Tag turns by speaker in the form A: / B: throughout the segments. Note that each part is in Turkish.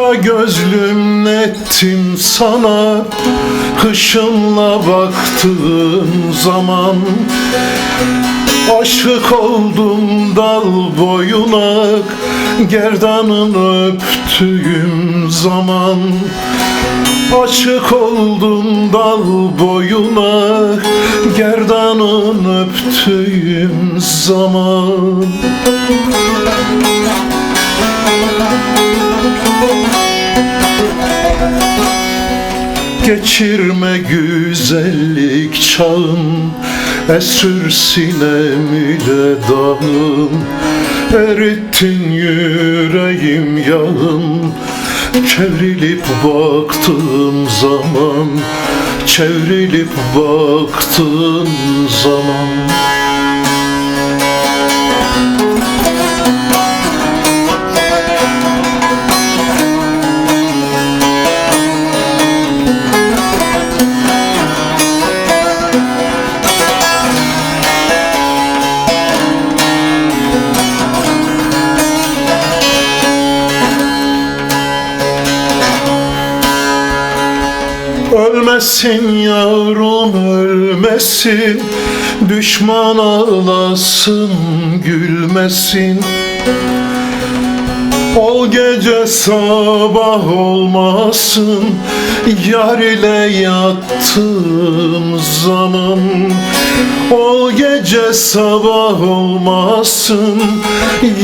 A: Kara gözlüm nettim sana, kışımla baktığın zaman. Aşık oldum dal boyuna, gerdanını öptüğüm zaman. Aşık oldum dal boyuna, gerdanını öptüğüm zaman. Geçirme güzellik çağın, esir sinemi de dağın. Erittin yüreğim yağın, çevrilip baktığım zaman, çevrilip baktığım zaman. Ölmesin yavrum ölmesin, düşman ağlasın gülmesin. O gece sabah olmasın, yar ile yattığım zaman. O gece sabah olmasın,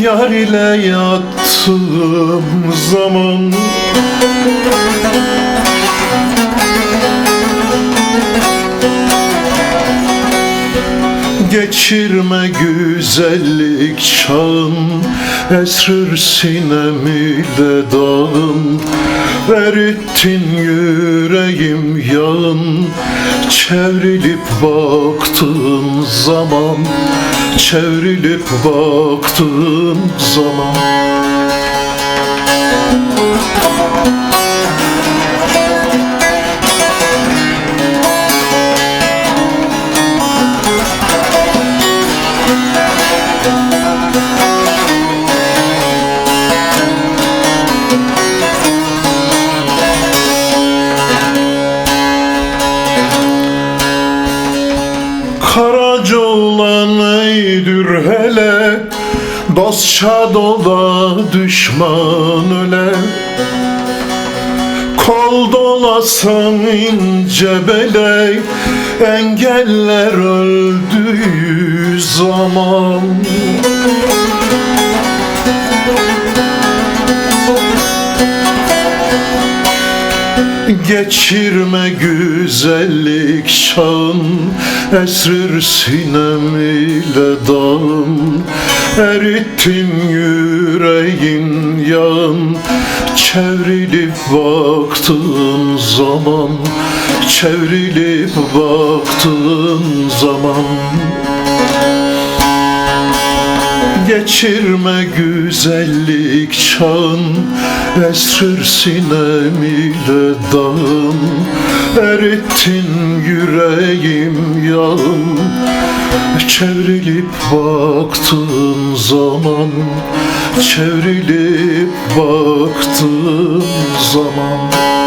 A: yar ile yattığım zaman. Geçirme güzellik çağın, esrir sinemi de dağın. Erittin yüreğim yağın, çevrilip baktığım zaman, çevrilip baktığım zaman. Karaca olan eydür hele, dostça dola düşman öle. Kol dolasan ince bele, engeller öldüğü zaman. Geçirme güzellik çağın, esrir sinem ile dağın. Erittin yüreğin yağın, çevrilip baktığın zaman, çevrilip baktığın zaman. Geçirme güzellik çağın, esrir sinem ile dağın. Erittin yüreğim yağın, çevrilip baktığın zaman, çevrilip baktığın zaman.